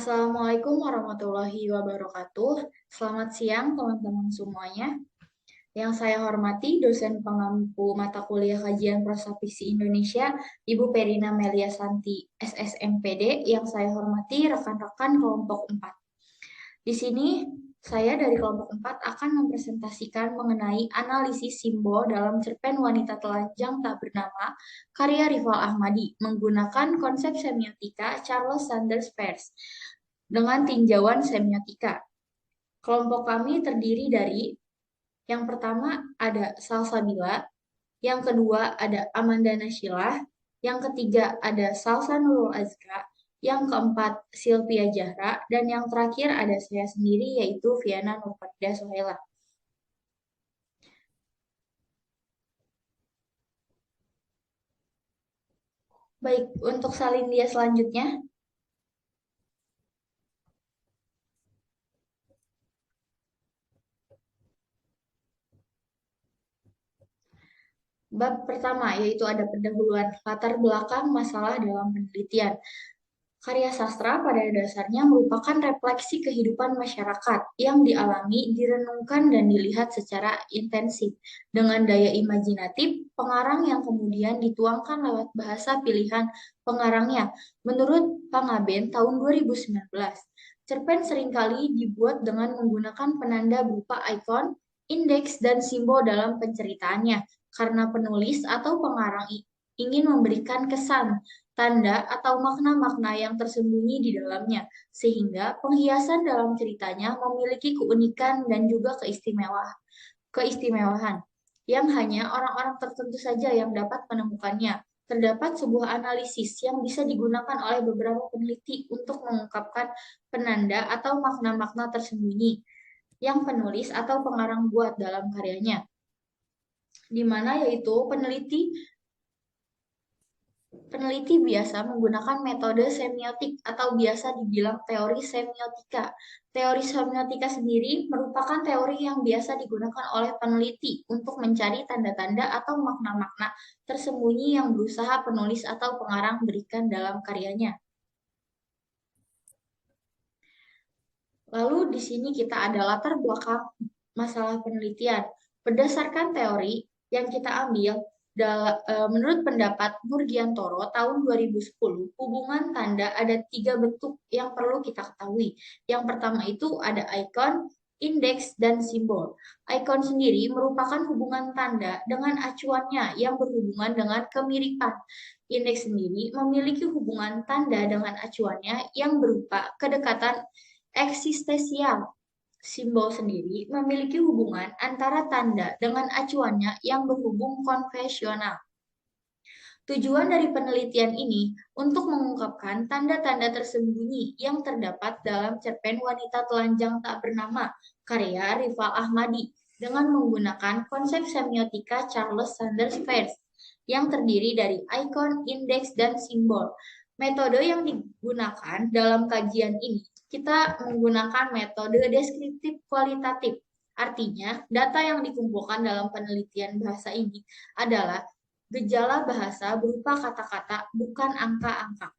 Assalamualaikum warahmatullahi wabarakatuh. Selamat siang teman-teman semuanya. Yang saya hormati dosen pengampu mata kuliah kajian Prosapiksi Indonesia, Ibu Perina Melia Santi, SSMPD. Yang saya hormati rekan-rekan kelompok 4. Di sini saya dari kelompok 4 akan mempresentasikan mengenai analisis simbol dalam cerpen Wanita Telanjang Tak Bernama karya Rival Ahmadi menggunakan konsep semiotika Charles Sanders Peirce dengan tinjauan semiotika. Kelompok kami terdiri dari yang pertama ada Salsabila, yang kedua ada Amanda Nashilah, yang ketiga ada Salsa Nurul Azka, yang keempat Sylvia Jahra, dan yang terakhir ada saya sendiri yaitu Viana Nurfarida Sohaila. Baik, untuk salin dia selanjutnya. Bab pertama yaitu ada pendahuluan latar belakang masalah dalam penelitian. Karya sastra pada dasarnya merupakan refleksi kehidupan masyarakat yang dialami, direnungkan, dan dilihat secara intensif. Dengan daya imajinatif, pengarang yang kemudian dituangkan lewat bahasa pilihan pengarangnya. Menurut Pangaben tahun 2019, cerpen seringkali dibuat dengan menggunakan penanda berupa ikon, indeks, dan simbol dalam penceritaannya, karena penulis atau pengarang ingin memberikan kesan tanda atau makna-makna yang tersembunyi di dalamnya, sehingga penghiasan dalam ceritanya memiliki keunikan dan juga keistimewaan yang hanya orang-orang tertentu saja yang dapat menemukannya. Terdapat sebuah analisis yang bisa digunakan oleh beberapa peneliti untuk mengungkapkan penanda atau makna-makna tersembunyi yang penulis atau pengarang buat dalam karyanya, di mana yaitu Peneliti biasa menggunakan metode semiotik atau biasa dibilang teori semiotika. Teori semiotika sendiri merupakan teori yang biasa digunakan oleh peneliti untuk mencari tanda-tanda atau makna-makna tersembunyi yang berusaha penulis atau pengarang berikan dalam karyanya. Lalu di sini kita ada latar belakang masalah penelitian. Berdasarkan teori yang kita ambil, menurut pendapat Nurgiantoro tahun 2010, hubungan tanda ada 3 bentuk yang perlu kita ketahui. Yang pertama itu ada ikon, indeks, dan simbol. Ikon sendiri merupakan hubungan tanda dengan acuannya yang berhubungan dengan kemiripan. Indeks sendiri memiliki hubungan tanda dengan acuannya yang berupa kedekatan eksistensial. Simbol sendiri memiliki hubungan antara tanda dengan acuannya yang berhubung konvensional. Tujuan dari penelitian ini untuk mengungkapkan tanda-tanda tersembunyi yang terdapat dalam cerpen Wanita Telanjang Tak Bernama karya Rival Ahmadi dengan menggunakan konsep semiotika Charles Sanders Peirce yang terdiri dari ikon, indeks, dan simbol. Metode yang digunakan dalam kajian ini kita menggunakan metode deskriptif kualitatif. Artinya, data yang dikumpulkan dalam penelitian bahasa ini adalah gejala bahasa berupa kata-kata, bukan angka-angka.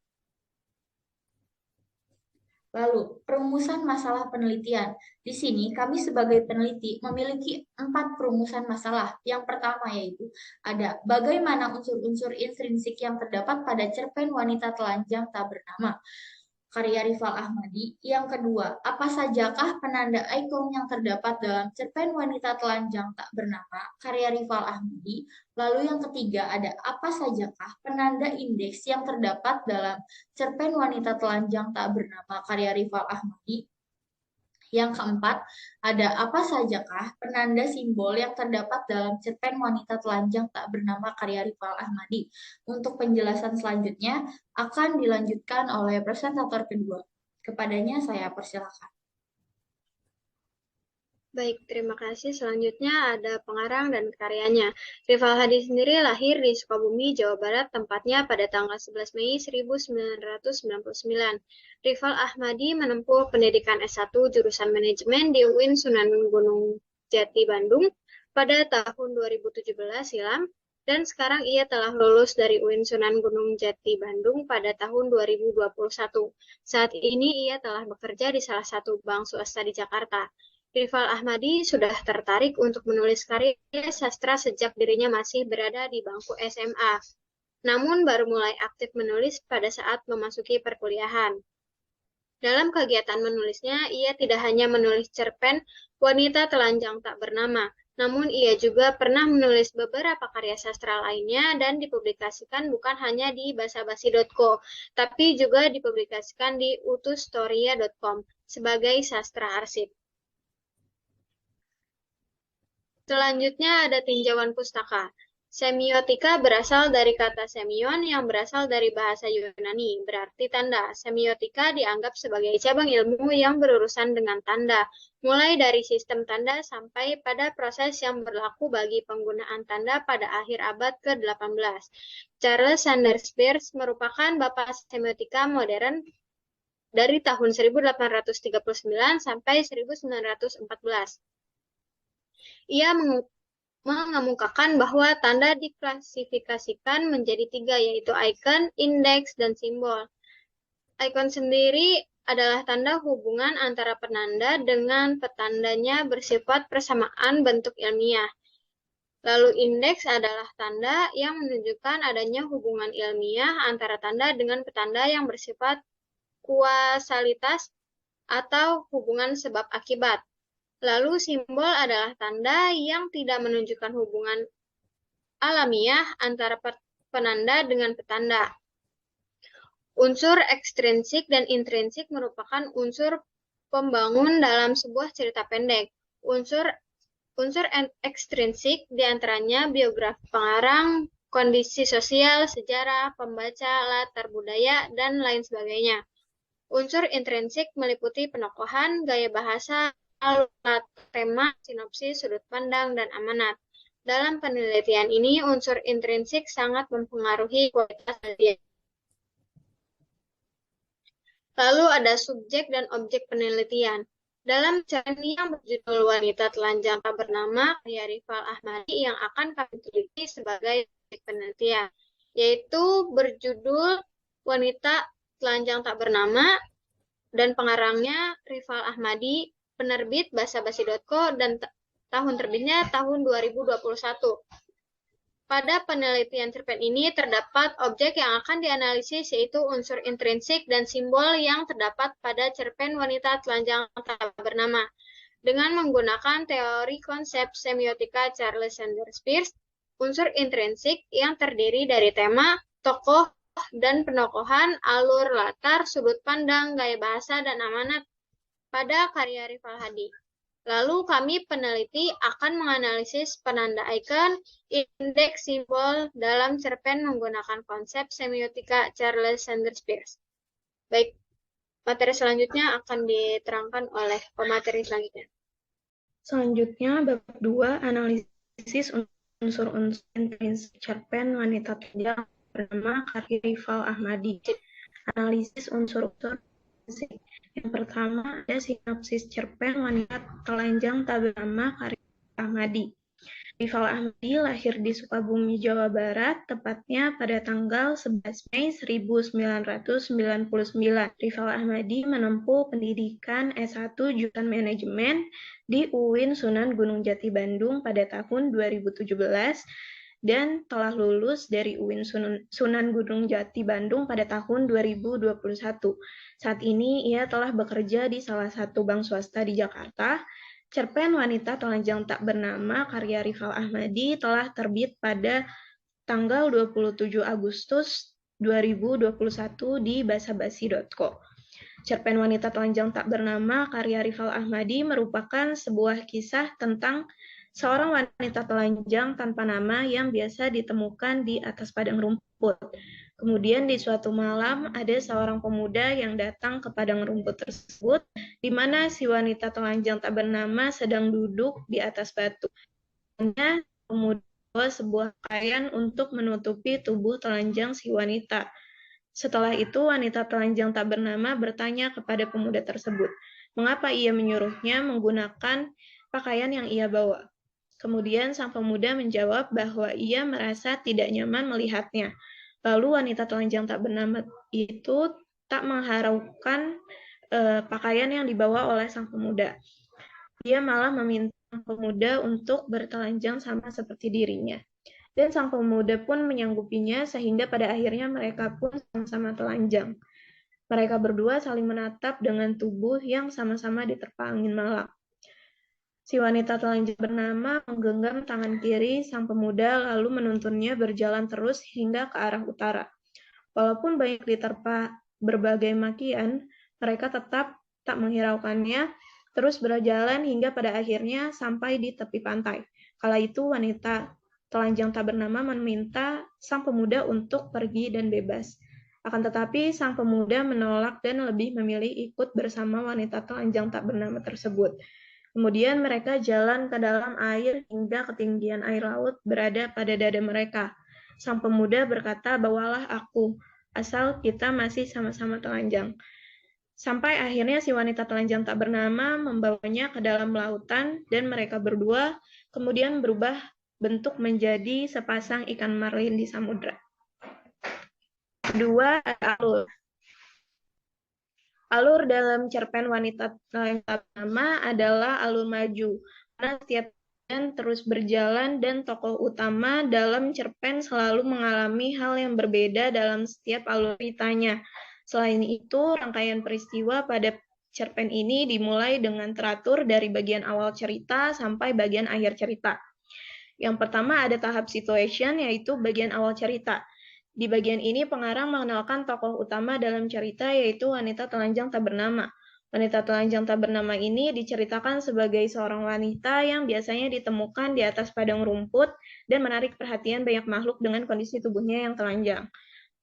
Lalu, perumusan masalah penelitian. Di sini, kami sebagai peneliti memiliki 4 perumusan masalah. Yang pertama yaitu, ada bagaimana unsur-unsur intrinsik yang terdapat pada cerpen Wanita Telanjang Tak Bernama karya Rival Ahmadi. Yang kedua, apa sajakah penanda ikon yang terdapat dalam cerpen Wanita Telanjang Tak Bernama karya Rival Ahmadi? Lalu yang ketiga, ada apa sajakah penanda indeks yang terdapat dalam cerpen Wanita Telanjang Tak Bernama karya Rival Ahmadi? Yang keempat, ada apa sajakah penanda simbol yang terdapat dalam cerpen Wanita Telanjang Tak Bernama karya Rival Ahmadi? Untuk penjelasan selanjutnya akan dilanjutkan oleh presentator kedua. Kepadanya saya persilakan. Baik, terima kasih. Selanjutnya ada pengarang dan karyanya. Rival Hadi sendiri lahir di Sukabumi, Jawa Barat, tempatnya pada tanggal 11 Mei 1999. Rival Ahmadi menempuh pendidikan S1 jurusan manajemen di UIN Sunan Gunung Jati, Bandung pada tahun 2017 silam dan sekarang ia telah lulus dari UIN Sunan Gunung Jati Bandung pada tahun 2021. Saat ini ia telah bekerja di salah satu bank swasta di Jakarta. Rival Ahmadi sudah tertarik untuk menulis karya sastra sejak dirinya masih berada di bangku SMA, namun baru mulai aktif menulis pada saat memasuki perkuliahan. Dalam kegiatan menulisnya, ia tidak hanya menulis cerpen Wanita Telanjang Tak Bernama, namun ia juga pernah menulis beberapa karya sastra lainnya dan dipublikasikan bukan hanya di basabasi.co, tapi juga dipublikasikan di utustoria.com sebagai sastra arsip. Selanjutnya ada tinjauan pustaka. Semiotika berasal dari kata semion yang berasal dari bahasa Yunani, berarti tanda. Semiotika dianggap sebagai cabang ilmu yang berurusan dengan tanda, mulai dari sistem tanda sampai pada proses yang berlaku bagi penggunaan tanda pada akhir abad ke-18. Charles Sanders Peirce merupakan bapak semiotika modern dari tahun 1839 sampai 1914. Ia mengemukakan bahwa tanda diklasifikasikan menjadi 3, yaitu icon, indeks, dan simbol. Icon sendiri adalah tanda hubungan antara penanda dengan petandanya bersifat persamaan bentuk ilmiah. Lalu indeks adalah tanda yang menunjukkan adanya hubungan ilmiah antara tanda dengan petanda yang bersifat kuasalitas atau hubungan sebab akibat. Lalu simbol adalah tanda yang tidak menunjukkan hubungan alamiah antara penanda dengan petanda. Unsur ekstrinsik dan intrinsik merupakan unsur pembangun dalam sebuah cerita pendek. Unsur ekstrinsik diantaranya biografi pengarang, kondisi sosial, sejarah, pembaca, latar budaya, dan lain sebagainya. Unsur intrinsik meliputi penokohan, gaya bahasa, alur tema, sinopsis, sudut pandang, dan amanat. Dalam penelitian ini, unsur intrinsik sangat mempengaruhi kualitas karya. Lalu ada subjek dan objek penelitian. Dalam cerpen yang berjudul Wanita Telanjang Tak Bernama, karya Rival Ahmadi yang akan kami teliti sebagai objek penelitian, yaitu berjudul Wanita Telanjang Tak Bernama, dan pengarangnya Rival Ahmadi, penerbit basabasi.co, dan tahun terbitnya tahun 2021. Pada penelitian cerpen ini terdapat objek yang akan dianalisis, yaitu unsur intrinsik dan simbol yang terdapat pada cerpen Wanita Telanjang Tak Bernama. Dengan menggunakan teori konsep semiotika Charles Sanders Peirce, unsur intrinsik yang terdiri dari tema, tokoh, dan penokohan, alur latar, sudut pandang, gaya bahasa, dan amanat pada karya Rival Hadi. Lalu kami peneliti akan menganalisis penanda icon, indeks, simbol dalam cerpen menggunakan konsep semiotika Charles Sanders Peirce. Baik, materi selanjutnya akan diterangkan oleh pemateri selanjutnya. Selanjutnya, bab 2, analisis unsur-unsur intrinsik cerpen Wanita Telanjang bernama karya Rival Ahmadi. Analisis unsur-unsur intrinsik. Yang pertama ada sinopsis cerpen Wanita Telanjang Tak Bernama karya Ahmadi. Rival Ahmadi lahir di Sukabumi, Jawa Barat, tepatnya pada tanggal 11 Mei 1999. Rival Ahmadi menempuh pendidikan S1 jurusan manajemen di UIN Sunan Gunung Jati Bandung pada tahun 2017 dan telah lulus dari UIN Sunan Gunung Jati Bandung pada tahun 2021. Saat ini ia telah bekerja di salah satu bank swasta di Jakarta. Cerpen Wanita Telanjang Tak Bernama karya Rival Ahmadi telah terbit pada tanggal 27 Agustus 2021 di basabasi.co. Cerpen Wanita Telanjang Tak Bernama karya Rival Ahmadi merupakan sebuah kisah tentang seorang wanita telanjang tanpa nama yang biasa ditemukan di atas padang rumput. Kemudian di suatu malam ada seorang pemuda yang datang ke padang rumput tersebut, di mana si wanita telanjang tak bernama sedang duduk di atas batu. Kemudian pemuda membawa sebuah pakaian untuk menutupi tubuh telanjang si wanita. Setelah itu wanita telanjang tak bernama bertanya kepada pemuda tersebut, mengapa ia menyuruhnya menggunakan pakaian yang ia bawa. Kemudian sang pemuda menjawab bahwa ia merasa tidak nyaman melihatnya. Lalu wanita telanjang tak bernama itu tak mengharaukan pakaian yang dibawa oleh sang pemuda. Dia malah meminta sang pemuda untuk bertelanjang sama seperti dirinya. Dan sang pemuda pun menyanggupinya sehingga pada akhirnya mereka pun sama-sama telanjang. Mereka berdua saling menatap dengan tubuh yang sama-sama diterpa angin malam. Si wanita telanjang bernama menggenggam tangan kiri sang pemuda lalu menuntunnya berjalan terus hingga ke arah utara. Walaupun banyak diterpa berbagai makian, mereka tetap tak menghiraukannya, terus berjalan hingga pada akhirnya sampai di tepi pantai. Kala itu wanita telanjang tak bernama meminta sang pemuda untuk pergi dan bebas. Akan tetapi sang pemuda menolak dan lebih memilih ikut bersama wanita telanjang tak bernama tersebut. Kemudian mereka jalan ke dalam air hingga ketinggian air laut berada pada dada mereka. Sang pemuda berkata, "Bawalah aku, asal kita masih sama-sama telanjang." Sampai akhirnya si wanita telanjang tak bernama membawanya ke dalam lautan dan mereka berdua kemudian berubah bentuk menjadi sepasang ikan marlin di samudra. Kedua, alur. Alur dalam cerpen wanita yang tak bernama adalah alur maju, karena setiap bagian terus berjalan dan tokoh utama dalam cerpen selalu mengalami hal yang berbeda dalam setiap alur ceritanya. Selain itu, rangkaian peristiwa pada cerpen ini dimulai dengan teratur dari bagian awal cerita sampai bagian akhir cerita. Yang pertama ada tahap situation, yaitu bagian awal cerita. Di bagian ini pengarang mengenalkan tokoh utama dalam cerita yaitu wanita telanjang tak bernama. Wanita telanjang tak bernama ini diceritakan sebagai seorang wanita yang biasanya ditemukan di atas padang rumput dan menarik perhatian banyak makhluk dengan kondisi tubuhnya yang telanjang.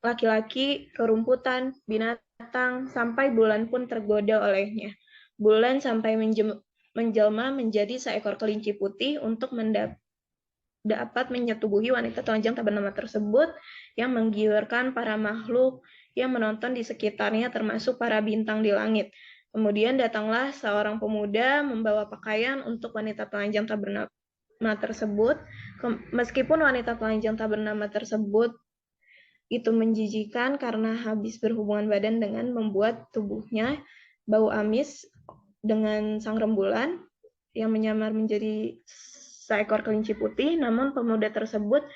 Laki-laki, rerumputan, binatang, sampai bulan pun tergoda olehnya. Bulan sampai menjelma menjadi seekor kelinci putih untuk dapat menyetubuhi wanita telanjang tak bernama tersebut yang menggiurkan para makhluk yang menonton di sekitarnya termasuk para bintang di langit. Kemudian datanglah seorang pemuda membawa pakaian untuk wanita telanjang tak bernama tersebut. Meskipun wanita telanjang tak bernama tersebut itu menjijikan karena habis berhubungan badan dengan membuat tubuhnya bau amis dengan sang rembulan yang menyamar menjadi seekor kelinci putih, namun pemuda tersebut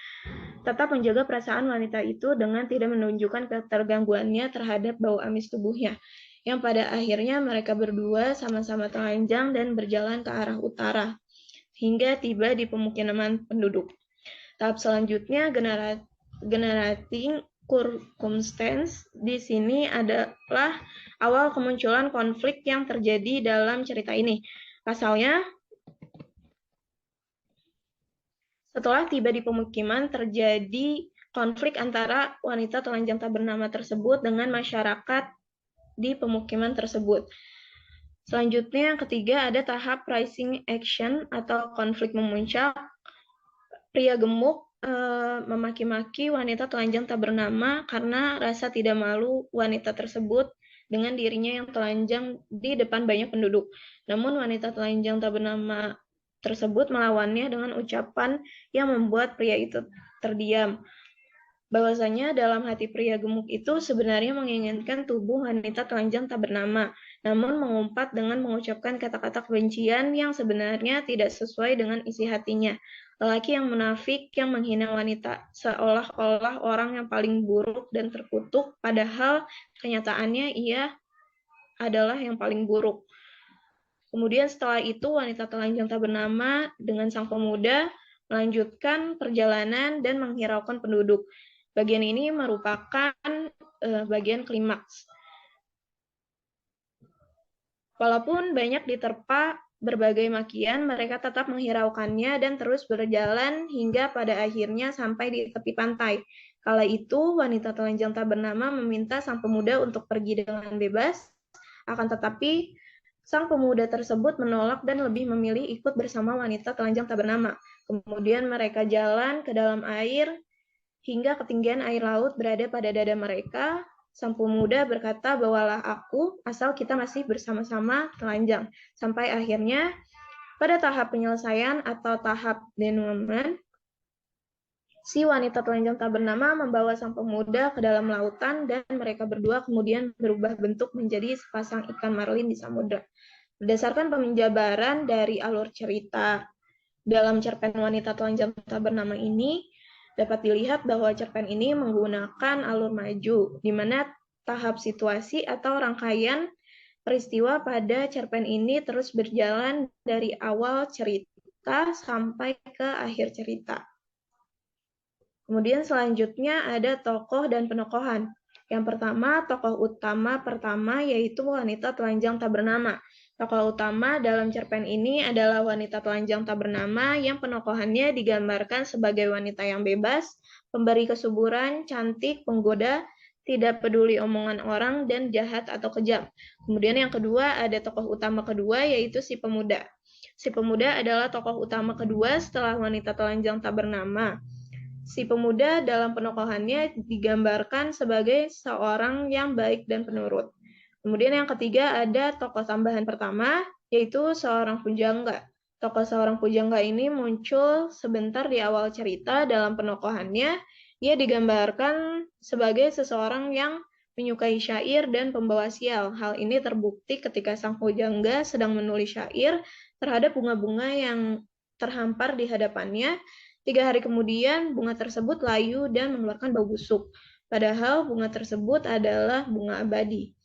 tetap menjaga perasaan wanita itu dengan tidak menunjukkan ketergangguannya terhadap bau amis tubuhnya, yang pada akhirnya mereka berdua sama-sama telanjang dan berjalan ke arah utara, hingga tiba di pemukiman penduduk. Tahap selanjutnya, generating circumstance di sini adalah awal kemunculan konflik yang terjadi dalam cerita ini. Pasalnya, setelah tiba di pemukiman, terjadi konflik antara wanita telanjang tak bernama tersebut dengan masyarakat di pemukiman tersebut. Selanjutnya, yang ketiga ada tahap rising action atau konflik memuncak. Pria gemuk memaki-maki wanita telanjang tak bernama karena rasa tidak malu wanita tersebut dengan dirinya yang telanjang di depan banyak penduduk. Namun wanita telanjang tak bernama tersebut melawannya dengan ucapan yang membuat pria itu terdiam. Bahwasanya dalam hati pria gemuk itu sebenarnya menginginkan tubuh wanita telanjang tak bernama, namun mengumpat dengan mengucapkan kata-kata kebencian yang sebenarnya tidak sesuai dengan isi hatinya. Lelaki yang munafik yang menghina wanita seolah-olah orang yang paling buruk dan terkutuk, padahal kenyataannya ia adalah yang paling buruk. Kemudian setelah itu wanita telanjang tak bernama dengan sang pemuda melanjutkan perjalanan dan menghiraukan penduduk. Bagian ini merupakan bagian klimaks. Walaupun banyak diterpa berbagai makian, mereka tetap menghiraukannya dan terus berjalan hingga pada akhirnya sampai di tepi pantai. Kala itu wanita telanjang tak bernama meminta sang pemuda untuk pergi dengan bebas, akan tetapi sang pemuda tersebut menolak dan lebih memilih ikut bersama wanita telanjang tak bernama. Kemudian mereka jalan ke dalam air hingga ketinggian air laut berada pada dada mereka. Sang pemuda berkata, "Bawalah aku, asal kita masih bersama-sama telanjang." Sampai akhirnya Pada tahap penyelesaian atau tahap denouement, si wanita telanjang tak bernama membawa sang pemuda ke dalam lautan dan mereka berdua kemudian berubah bentuk menjadi sepasang ikan marlin di samudra. Berdasarkan penjabaran dari alur cerita dalam cerpen wanita telanjang tak bernama ini, dapat dilihat bahwa cerpen ini menggunakan alur maju, di mana tahap situasi atau rangkaian peristiwa pada cerpen ini terus berjalan dari awal cerita sampai ke akhir cerita. Kemudian selanjutnya ada tokoh dan penokohan. Yang pertama, tokoh utama pertama yaitu wanita telanjang tak bernama. Tokoh utama dalam cerpen ini adalah wanita telanjang tak bernama yang penokohannya digambarkan sebagai wanita yang bebas, pemberi kesuburan, cantik, penggoda, tidak peduli omongan orang, dan jahat atau kejam. Kemudian yang kedua ada tokoh utama kedua yaitu si pemuda. Si pemuda adalah tokoh utama kedua setelah wanita telanjang tak bernama. Si pemuda dalam penokohannya digambarkan sebagai seorang yang baik dan penurut. Kemudian yang ketiga ada tokoh tambahan pertama, yaitu seorang pujangga. Tokoh seorang pujangga ini muncul sebentar di awal cerita dalam penokohannya. Ia digambarkan sebagai seseorang yang menyukai syair dan pembawa sial. Hal ini terbukti ketika sang pujangga sedang menulis syair terhadap bunga-bunga yang terhampar di hadapannya. 3 hari kemudian, bunga tersebut layu dan mengeluarkan bau busuk. Padahal bunga tersebut adalah bunga abadi.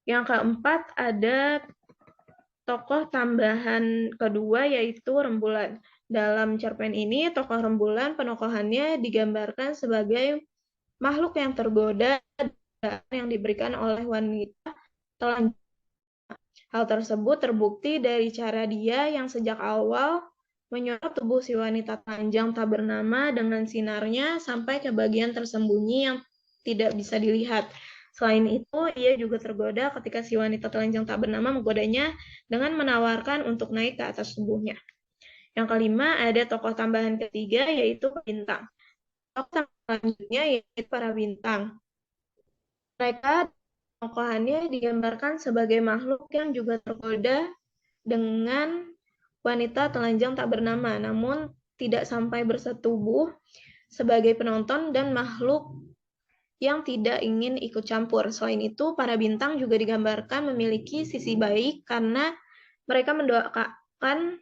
Yang keempat ada tokoh tambahan kedua yaitu rembulan. Dalam cerpen ini, tokoh rembulan penokohannya digambarkan sebagai makhluk yang tergoda yang diberikan oleh wanita telanjang. Hal tersebut terbukti dari cara dia yang sejak awal menyorot tubuh si wanita telanjang tak bernama dengan sinarnya sampai ke bagian tersembunyi yang tidak bisa dilihat. Selain itu, ia juga tergoda ketika si wanita telanjang tak bernama menggodanya dengan menawarkan untuk naik ke atas tubuhnya. Yang kelima, ada tokoh tambahan ketiga, yaitu bintang. Tokoh selanjutnya yaitu para bintang. Mereka tokohannya digambarkan sebagai makhluk yang juga tergoda dengan wanita telanjang tak bernama, namun tidak sampai bersetubuh sebagai penonton dan makhluk yang tidak ingin ikut campur. Selain itu, para bintang juga digambarkan memiliki sisi baik karena mereka mendoakan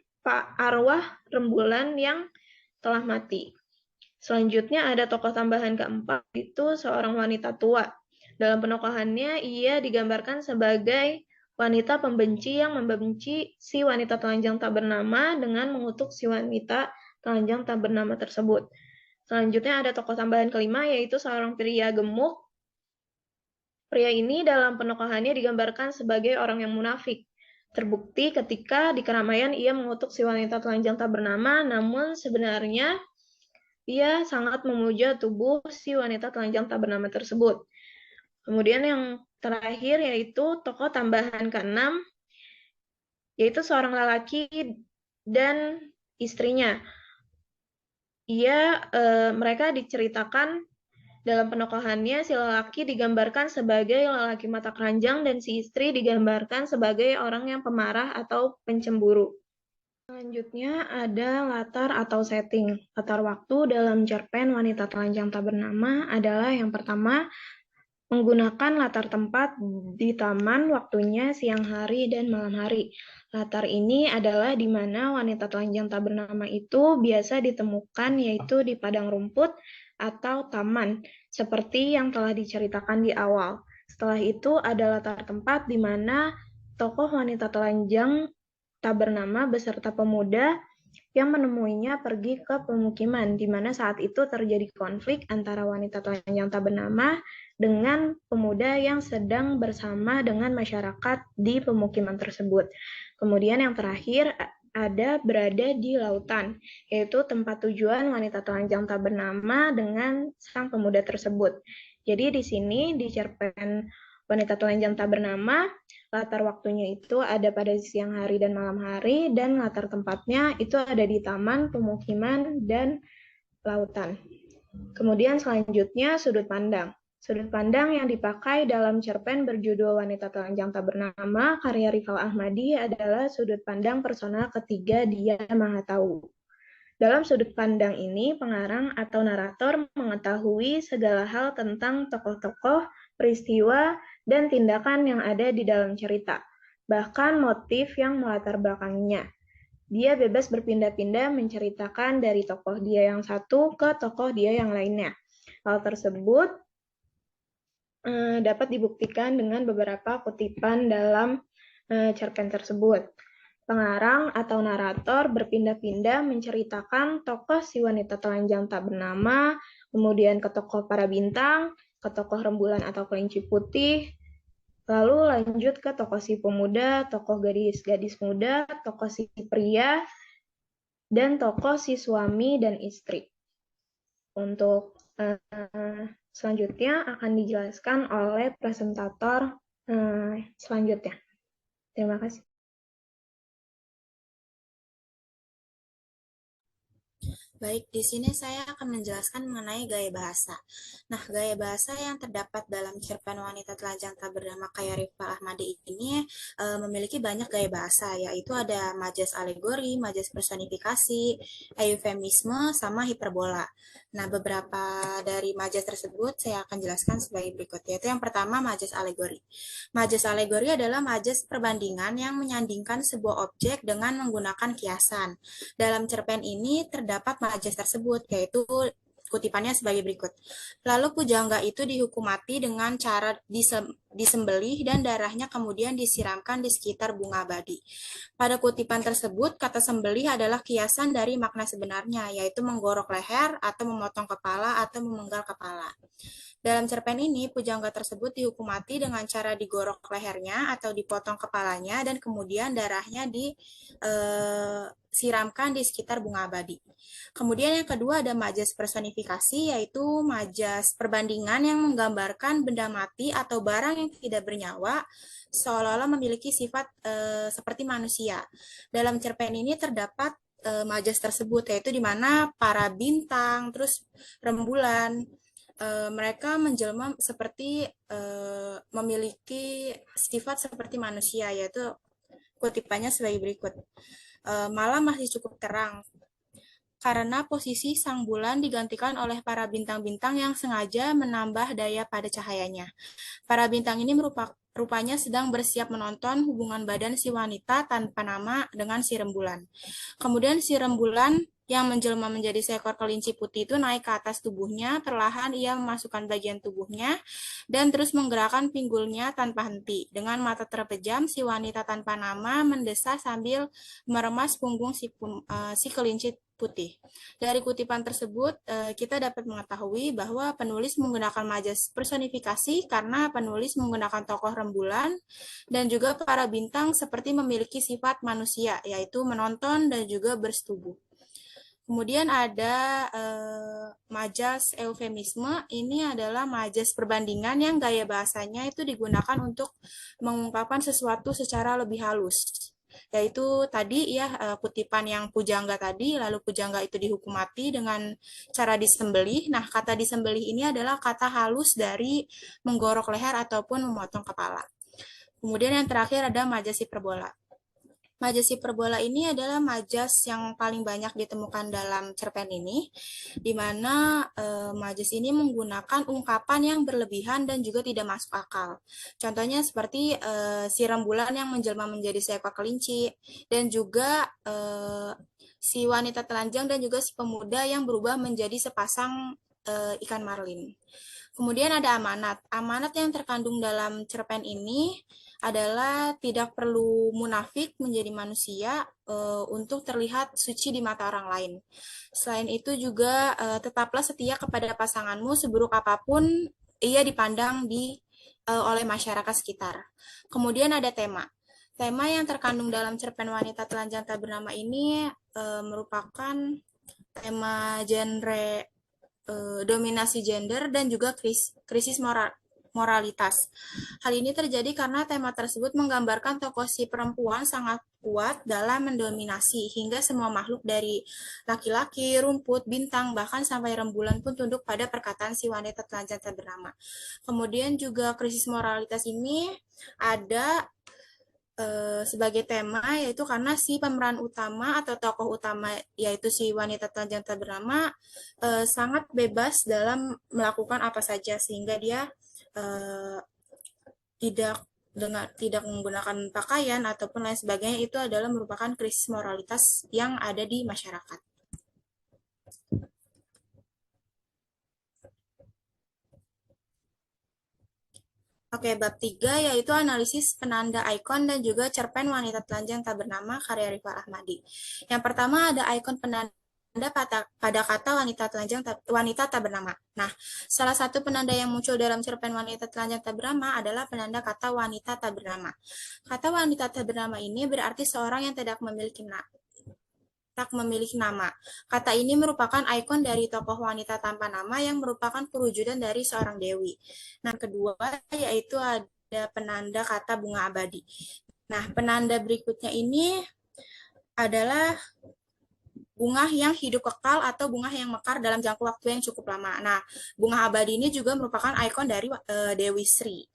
arwah rembulan yang telah mati. Selanjutnya ada tokoh tambahan keempat, itu seorang wanita tua. Dalam penokohannya, ia digambarkan sebagai wanita pembenci yang membenci si wanita telanjang tak bernama dengan mengutuk si wanita telanjang tak bernama tersebut. Selanjutnya ada tokoh tambahan kelima, yaitu seorang pria gemuk. Pria ini dalam penokohannya digambarkan sebagai orang yang munafik. Terbukti ketika di keramaian ia mengutuk si wanita telanjang tak bernama, namun sebenarnya ia sangat memuja tubuh si wanita telanjang tak bernama tersebut. Kemudian yang terakhir yaitu tokoh tambahan keenam, yaitu seorang lelaki dan istrinya. Mereka diceritakan dalam penokohannya, si lelaki digambarkan sebagai lelaki mata keranjang dan si istri digambarkan sebagai orang yang pemarah atau pencemburu. Selanjutnya ada latar atau setting. Latar waktu dalam cerpen Wanita Telanjang Tak Bernama adalah yang pertama, menggunakan latar tempat di taman, waktunya siang hari dan malam hari. Latar ini adalah di mana wanita telanjang tak bernama itu biasa ditemukan, yaitu di padang rumput atau taman, seperti yang telah diceritakan di awal. Setelah itu ada latar tempat di mana tokoh wanita telanjang tak bernama beserta pemuda yang menemuinya pergi ke pemukiman, di mana saat itu terjadi konflik antara wanita telanjang tak bernama dengan pemuda yang sedang bersama dengan masyarakat di pemukiman tersebut. Kemudian yang terakhir ada berada di lautan, yaitu tempat tujuan wanita telanjang tak bernama dengan sang pemuda tersebut. Jadi di sini di cerpen Wanita Telanjang Tak Bernama, latar waktunya itu ada pada siang hari dan malam hari, dan latar tempatnya itu ada di taman, pemukiman, dan lautan. Kemudian selanjutnya sudut pandang. Sudut pandang yang dipakai dalam cerpen berjudul Wanita Telanjang Tak Bernama karya Rival Ahmadi adalah sudut pandang personal ketiga Dia Maha Tahu. Dalam sudut pandang ini, pengarang atau narator mengetahui segala hal tentang tokoh-tokoh, peristiwa, dan tindakan yang ada di dalam cerita, bahkan motif yang melatar belakanginya. Dia bebas berpindah-pindah menceritakan dari tokoh dia yang satu ke tokoh dia yang lainnya. Hal tersebut dapat dibuktikan dengan beberapa kutipan dalam cerpen tersebut. Pengarang atau narator berpindah-pindah menceritakan tokoh si wanita telanjang tak bernama, kemudian ke tokoh para bintang, ke tokoh rembulan atau kelinci putih, lalu lanjut ke tokoh si pemuda, tokoh gadis-gadis muda, tokoh si pria, dan tokoh si suami dan istri. Untuk selanjutnya akan dijelaskan oleh presentator selanjutnya. Terima kasih. Baik, di sini saya akan menjelaskan mengenai gaya bahasa. Nah, gaya bahasa yang terdapat dalam cerpen Wanita Telanjang Tak Bernama karya Rival Ahmadi ini memiliki banyak gaya bahasa, yaitu ada majas alegori, majas personifikasi, eufemisme, sama hiperbola. Nah, beberapa dari majas tersebut saya akan jelaskan sebagai berikut, yaitu yang pertama majas alegori. Majas alegori adalah majas perbandingan yang menyandingkan sebuah objek dengan menggunakan kiasan. Dalam cerpen ini terdapat majas tersebut, yaitu kutipannya sebagai berikut. Lalu pujangga itu dihukum mati dengan cara disembelih dan darahnya kemudian disiramkan di sekitar bunga abadi. Pada kutipan tersebut, kata sembelih adalah kiasan dari makna sebenarnya, yaitu menggorok leher atau memotong kepala atau memenggal kepala. Dalam cerpen ini, pujangga tersebut dihukum mati dengan cara digorok lehernya atau dipotong kepalanya dan kemudian darahnya disiramkan di sekitar bunga abadi. Kemudian yang kedua ada majas personifikasi, yaitu majas perbandingan yang menggambarkan benda mati atau barang yang tidak bernyawa seolah-olah memiliki sifat seperti manusia. Dalam cerpen ini terdapat majas tersebut, yaitu di mana para bintang, terus rembulan, mereka menjelma seperti memiliki sifat seperti manusia, yaitu kutipannya sebagai berikut. Malam masih cukup terang, karena posisi sang bulan digantikan oleh para bintang-bintang yang sengaja menambah daya pada cahayanya. Para bintang ini rupanya sedang bersiap menonton hubungan badan si wanita tanpa nama dengan si rembulan. Kemudian si rembulan yang menjelma menjadi seekor kelinci putih itu naik ke atas tubuhnya, perlahan ia memasukkan bagian tubuhnya dan terus menggerakkan pinggulnya tanpa henti. Dengan mata terpejam, si wanita tanpa nama mendesah sambil meremas punggung si kelinci putih. Dari kutipan tersebut, kita dapat mengetahui bahwa penulis menggunakan majas personifikasi karena penulis menggunakan tokoh rembulan dan juga para bintang seperti memiliki sifat manusia, yaitu menonton dan juga bersetubuh. Kemudian ada majas eufemisme, ini adalah majas perbandingan yang gaya bahasanya itu digunakan untuk mengungkapkan sesuatu secara lebih halus. Yaitu tadi ya kutipan yang pujangga tadi, lalu pujangga itu dihukum mati dengan cara disembelih. Nah, kata disembelih ini adalah kata halus dari menggorok leher ataupun memotong kepala. Kemudian yang terakhir ada majas hiperbola. Majas hiperbola ini adalah majas yang paling banyak ditemukan dalam cerpen ini, di mana majas ini menggunakan ungkapan yang berlebihan dan juga tidak masuk akal. Contohnya seperti si rembulan yang menjelma menjadi seekor kelinci, dan juga si wanita telanjang dan juga si pemuda yang berubah menjadi sepasang ikan marlin. Kemudian ada amanat. Amanat yang terkandung dalam cerpen ini adalah tidak perlu munafik menjadi manusia untuk terlihat suci di mata orang lain. Selain itu juga tetaplah setia kepada pasanganmu seburuk apapun ia dipandang oleh masyarakat sekitar. Kemudian ada tema. Tema yang terkandung dalam cerpen Wanita Telanjang Tak Bernama ini merupakan tema genre dominasi gender dan juga krisis moral. moralitas. Hal ini terjadi karena tema tersebut menggambarkan tokoh si perempuan sangat kuat dalam mendominasi, hingga semua makhluk dari laki-laki, rumput, bintang, bahkan sampai rembulan pun tunduk pada perkataan si wanita telanjang tak bernama. Kemudian juga krisis moralitas ini ada sebagai tema, yaitu karena si pemeran utama atau tokoh utama, yaitu si wanita telanjang tak bernama, sangat bebas dalam melakukan apa saja, sehingga dia tidak menggunakan pakaian ataupun lain sebagainya. Itu adalah merupakan krisis moralitas yang ada di masyarakat. Oke, bab 3 yaitu analisis penanda ikon dan juga cerpen wanita telanjang tak bernama karya Rifal Ahmadi. Yang pertama ada ikon penanda pada kata wanita tak bernama. Nah, salah satu penanda yang muncul dalam cerpen wanita telanjang tak bernama adalah penanda kata wanita tak bernama. Kata wanita tak bernama ini berarti seorang yang tidak memiliki nama. Kata ini merupakan ikon dari tokoh wanita tanpa nama yang merupakan perwujudan dari seorang dewi. Nah, kedua yaitu ada penanda kata bunga abadi. Nah, penanda berikutnya ini adalah bunga yang hidup kekal atau bunga yang mekar dalam jangka waktu yang cukup lama. Nah, bunga abadi ini juga merupakan ikon dari Dewi Sri.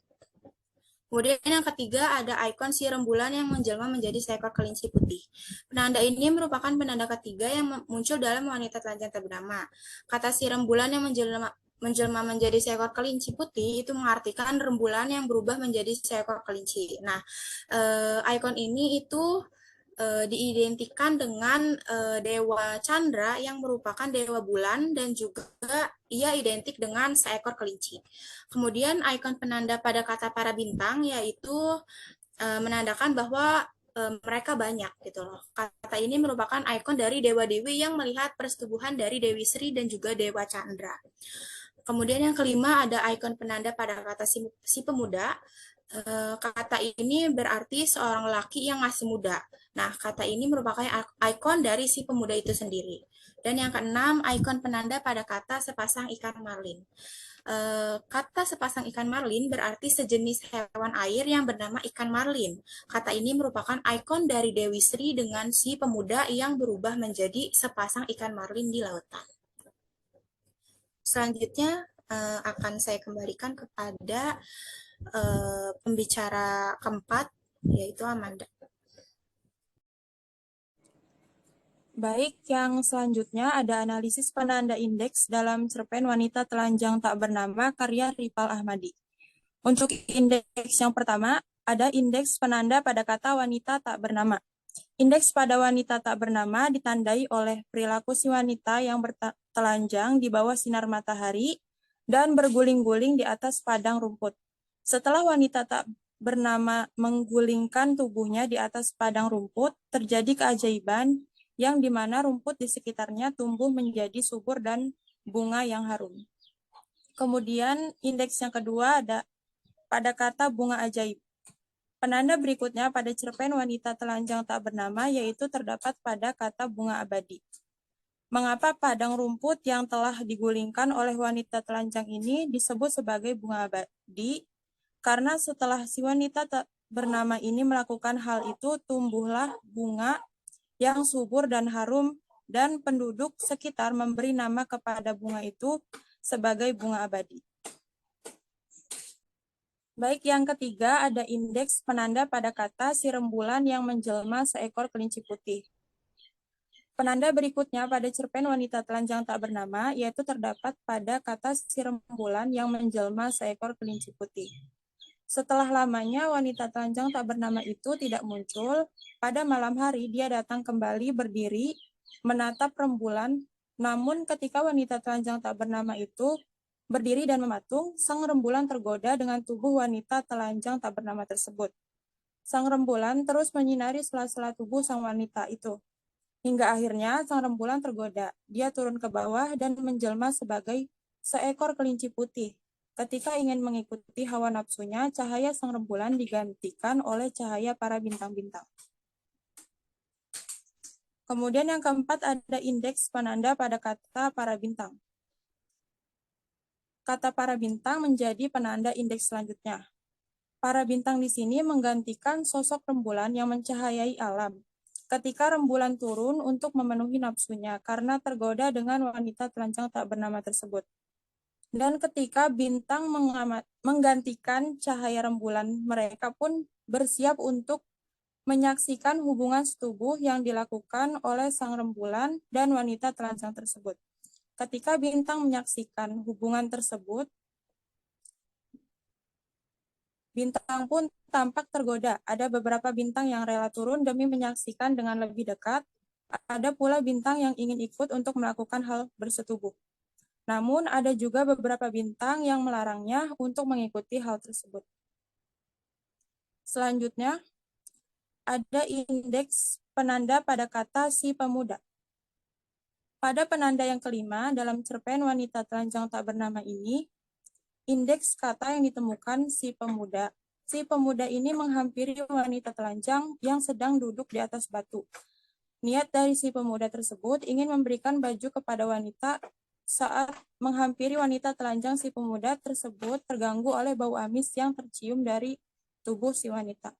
Kemudian yang ketiga ada ikon si rembulan yang menjelma menjadi seekor kelinci putih. Penanda ini merupakan penanda ketiga yang muncul dalam wanita telanjang tak bernama. Kata si rembulan yang menjelma menjadi seekor kelinci putih itu mengartikan rembulan yang berubah menjadi seekor kelinci. Nah, ikon ini itu diidentikan dengan Dewa Chandra yang merupakan Dewa Bulan dan juga ia identik dengan seekor kelinci. Kemudian ikon penanda pada kata para bintang yaitu menandakan bahwa mereka banyak gitu loh. Kata ini merupakan ikon dari dewa-dewi yang melihat persetubuhan dari Dewi Sri dan juga Dewa Chandra. Kemudian yang kelima ada ikon penanda pada kata si pemuda. Kata ini berarti seorang laki yang masih muda. Nah, kata ini merupakan ikon dari si pemuda itu sendiri. Dan yang keenam, ikon penanda pada kata sepasang ikan marlin. Kata sepasang ikan marlin berarti sejenis hewan air yang bernama ikan marlin. Kata ini merupakan ikon dari Dewi Sri dengan si pemuda yang berubah menjadi sepasang ikan marlin di lautan. Selanjutnya akan saya kembalikan kepada pembicara keempat, yaitu Amanda. Baik, yang selanjutnya ada analisis penanda indeks dalam cerpen wanita telanjang tak bernama karya Rifal Ahmadi. Untuk indeks yang pertama, ada indeks penanda pada kata wanita tak bernama. Indeks pada wanita tak bernama ditandai oleh perilaku si wanita yang bertelanjang di bawah sinar matahari dan berguling-guling di atas padang rumput. Setelah wanita tak bernama menggulingkan tubuhnya di atas padang rumput, terjadi keajaiban yang dimana rumput di sekitarnya tumbuh menjadi subur dan bunga yang harum. Kemudian indeks yang kedua ada pada kata bunga ajaib. Penanda berikutnya pada cerpen wanita telanjang tak bernama yaitu terdapat pada kata bunga abadi. Mengapa padang rumput yang telah digulingkan oleh wanita telanjang ini disebut sebagai bunga abadi? Karena setelah si wanita tak bernama ini melakukan hal itu, tumbuhlah bunga yang subur dan harum, dan penduduk sekitar memberi nama kepada bunga itu sebagai bunga abadi. Baik, yang ketiga ada indeks penanda pada kata si rembulan yang menjelma seekor kelinci putih. Penanda berikutnya pada cerpen wanita telanjang tak bernama yaitu terdapat pada kata si rembulan yang menjelma seekor kelinci putih. Setelah lamanya wanita telanjang tak bernama itu tidak muncul, pada malam hari dia datang kembali berdiri menatap rembulan, namun ketika wanita telanjang tak bernama itu berdiri dan mematung, sang rembulan tergoda dengan tubuh wanita telanjang tak bernama tersebut. Sang rembulan terus menyinari sela-sela tubuh sang wanita itu. Hingga akhirnya sang rembulan tergoda. Dia turun ke bawah dan menjelma sebagai seekor kelinci putih. Ketika ingin mengikuti hawa nafsunya, cahaya sang rembulan digantikan oleh cahaya para bintang-bintang. Kemudian yang keempat ada indeks penanda pada kata para bintang. kata para bintang menjadi penanda indeks selanjutnya. Para bintang di sini menggantikan sosok rembulan yang mencahayai alam. Ketika rembulan turun untuk memenuhi nafsunya karena tergoda dengan wanita telanjang tak bernama tersebut. Dan ketika bintang menggantikan cahaya rembulan, mereka pun bersiap untuk menyaksikan hubungan setubuh yang dilakukan oleh sang rembulan dan wanita telanjang tersebut. Ketika bintang menyaksikan hubungan tersebut, bintang pun tampak tergoda. Ada beberapa bintang yang rela turun demi menyaksikan dengan lebih dekat. Ada pula bintang yang ingin ikut untuk melakukan hal bersetubuh. Namun ada juga beberapa bintang yang melarangnya untuk mengikuti hal tersebut. Selanjutnya, ada indeks penanda pada kata si pemuda. Pada penanda yang kelima, dalam cerpen wanita telanjang tak bernama ini, indeks kata yang ditemukan si pemuda. Si pemuda ini menghampiri wanita telanjang yang sedang duduk di atas batu. Niat dari si pemuda tersebut ingin memberikan baju kepada wanita. Saat menghampiri wanita telanjang, si pemuda tersebut terganggu oleh bau amis yang tercium dari tubuh si wanita.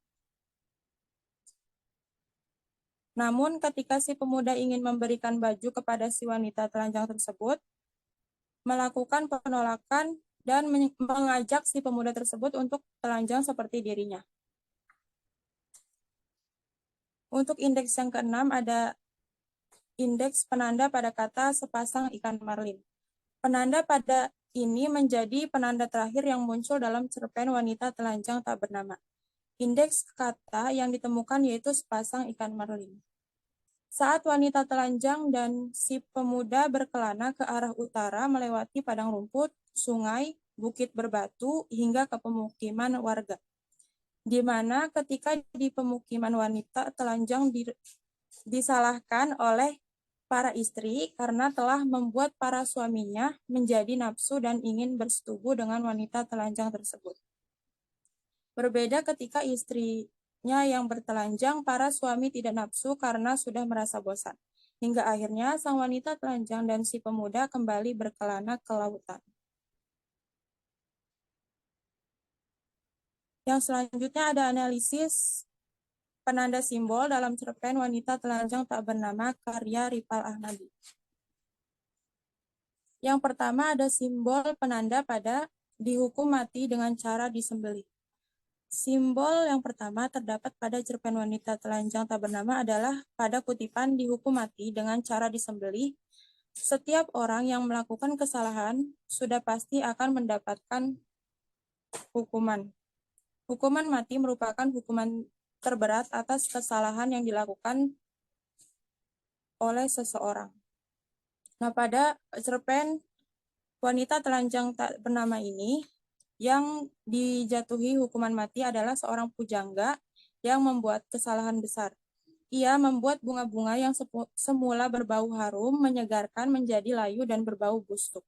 Namun ketika si pemuda ingin memberikan baju kepada si wanita telanjang tersebut, melakukan penolakan dan mengajak si pemuda tersebut untuk telanjang seperti dirinya. Untuk indeks yang keenam ada indeks penanda pada kata sepasang ikan marlin. Penanda pada ini menjadi penanda terakhir yang muncul dalam cerpen wanita telanjang tak bernama. Indeks kata yang ditemukan yaitu sepasang ikan marlin. Saat wanita telanjang dan si pemuda berkelana ke arah utara melewati padang rumput, sungai, bukit berbatu, hingga ke pemukiman warga. Di mana ketika di pemukiman wanita telanjang disalahkan oleh para istri karena telah membuat para suaminya menjadi nafsu dan ingin bersetubuh dengan wanita telanjang tersebut. Berbeda ketika istrinya yang bertelanjang, para suami tidak nafsu karena sudah merasa bosan. Hingga akhirnya sang wanita telanjang dan si pemuda kembali berkelana ke lautan. Yang selanjutnya ada analisis penanda simbol dalam cerpen wanita telanjang tak bernama karya Ripal Ahmadi. Yang pertama ada simbol penanda pada dihukum mati dengan cara disembelih. Simbol yang pertama terdapat pada cerpen wanita telanjang tak bernama adalah pada kutipan dihukum mati dengan cara disembelih. Setiap orang yang melakukan kesalahan sudah pasti akan mendapatkan hukuman. Hukuman mati merupakan hukuman terberat atas kesalahan yang dilakukan oleh seseorang. Nah, pada cerpen wanita telanjang tak bernama ini, yang dijatuhi hukuman mati adalah seorang pujangga yang membuat kesalahan besar. Ia membuat bunga-bunga yang semula berbau harum menyegarkan menjadi layu dan berbau busuk.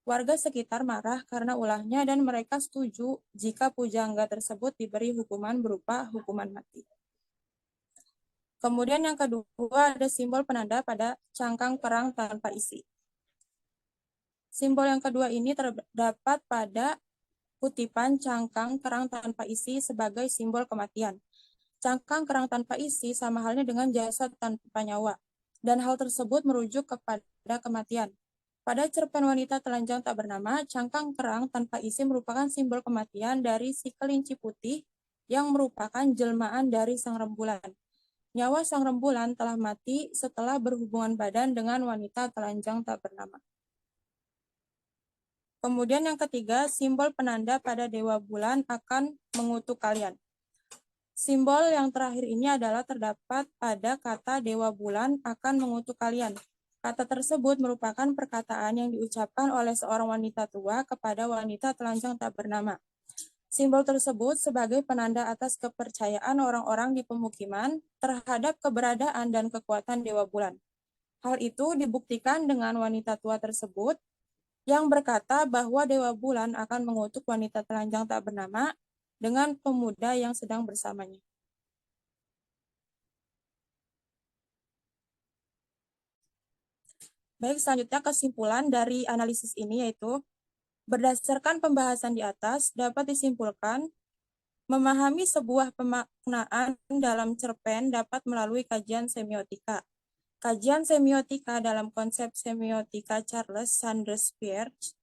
Warga sekitar marah karena ulahnya dan mereka setuju jika pujangga tersebut diberi hukuman berupa hukuman mati. Kemudian yang kedua ada simbol penanda pada cangkang perang tanpa isi. Simbol yang kedua ini terdapat pada kutipan cangkang kerang tanpa isi sebagai simbol kematian. Cangkang kerang tanpa isi sama halnya dengan jasad tanpa nyawa, dan hal tersebut merujuk kepada kematian. Pada cerpen wanita telanjang tak bernama, cangkang kerang tanpa isi merupakan simbol kematian dari si kelinci putih yang merupakan jelmaan dari sang rembulan. Nyawa sang rembulan telah mati setelah berhubungan badan dengan wanita telanjang tak bernama. Kemudian yang ketiga, simbol penanda pada dewa bulan akan mengutuk kalian. Simbol yang terakhir ini adalah terdapat pada kata dewa bulan akan mengutuk kalian. Kata tersebut merupakan perkataan yang diucapkan oleh seorang wanita tua kepada wanita telanjang tak bernama. Simbol tersebut sebagai penanda atas kepercayaan orang-orang di pemukiman terhadap keberadaan dan kekuatan dewa bulan. Hal itu dibuktikan dengan wanita tua tersebut yang berkata bahwa dewa bulan akan mengutuk wanita telanjang tak bernama dengan pemuda yang sedang bersamanya. Baik, selanjutnya kesimpulan dari analisis ini yaitu Berdasarkan pembahasan di atas, dapat disimpulkan memahami sebuah pemaknaan dalam cerpen dapat melalui kajian semiotika. Kajian semiotika dalam konsep semiotika Charles Sanders Peirce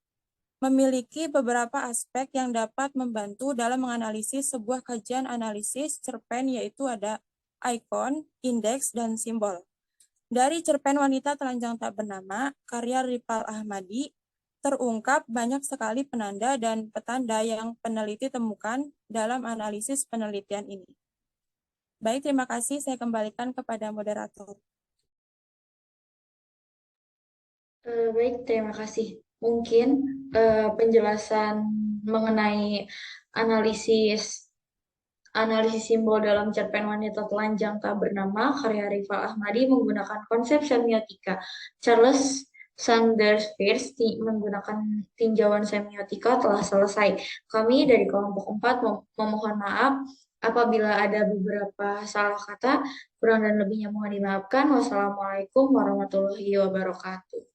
memiliki beberapa aspek yang dapat membantu dalam menganalisis sebuah kajian analisis cerpen, yaitu ada ikon, indeks, dan simbol. Dari cerpen Wanita Telanjang Tak Bernama, karya Ripal Ahmadi, terungkap banyak sekali penanda dan petanda yang peneliti temukan dalam analisis penelitian ini. Baik, terima kasih. Saya kembalikan kepada moderator. Baik, terima kasih. Mungkin penjelasan mengenai analisis simbol dalam cerpen Wanita Telanjang Tak Bernama karya Rifal Ahmadi menggunakan konsep semiotika. Charles Sanders Peirce menggunakan tinjauan semiotika telah selesai. Kami dari kelompok 4 memohon maaf apabila ada beberapa salah kata, kurang dan lebihnya mohon dimaafkan. Wassalamualaikum warahmatullahi wabarakatuh.